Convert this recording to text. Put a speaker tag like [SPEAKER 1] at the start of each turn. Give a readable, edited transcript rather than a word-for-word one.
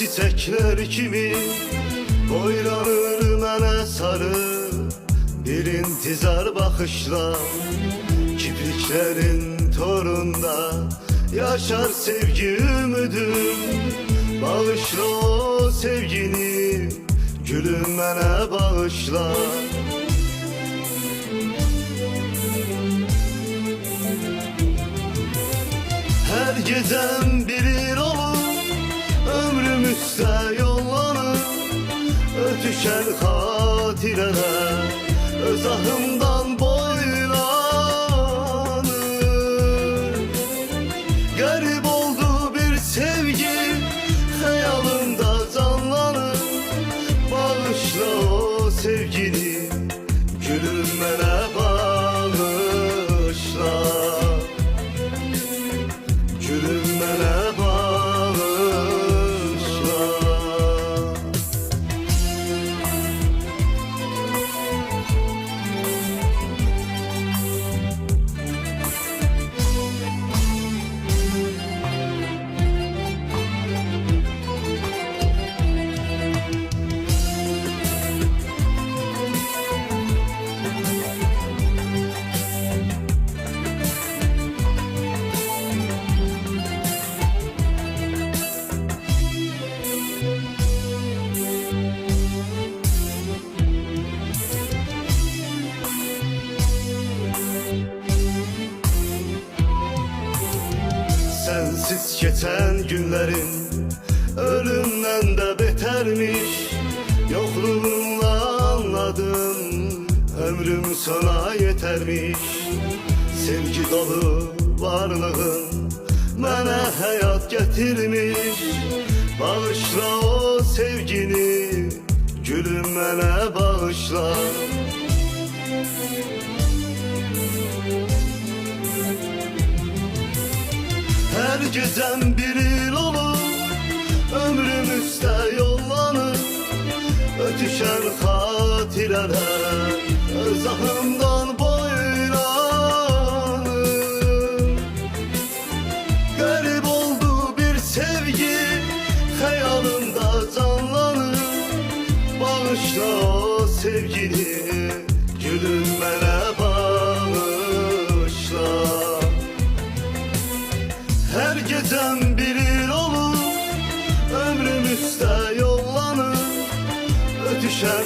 [SPEAKER 1] çiçekler kimi boylanır mənə sarı. Bir intizar baxışla kipriklerin torunda yaşar sevgi ümidim. Bağışla o sevgini, gülüm mənə bağışla. Her gecem bir il olur, ömrümüzde yollanır. Ötüşen hatireler öz ahımdan boylanır. Garip oldu bir sevgi, hayalımda canlanır. Bağışla o sevgini, gülüm mənə bağışla. Gülüm mənə bağışla. Sensiz geçen günlerin ölümden de betermiş. Yokluğunla anladım, ömrüm sana yetermiş. Sevgi dolu varlığın mənə hayat getirmiş. Bağışla o sevgini, gülüm mənə bağışla. Her gecem bir il olur, ömrümüzde yollanır. Ötüşen hatireler öz ahımdan boylanır. Garip oldu bir sevgi, hayalımda canlanır. Bağışla o sevgini, gülüm mənə bağışla. Her gecem bir il olur, ömrümüzde yollanır. Ötüşen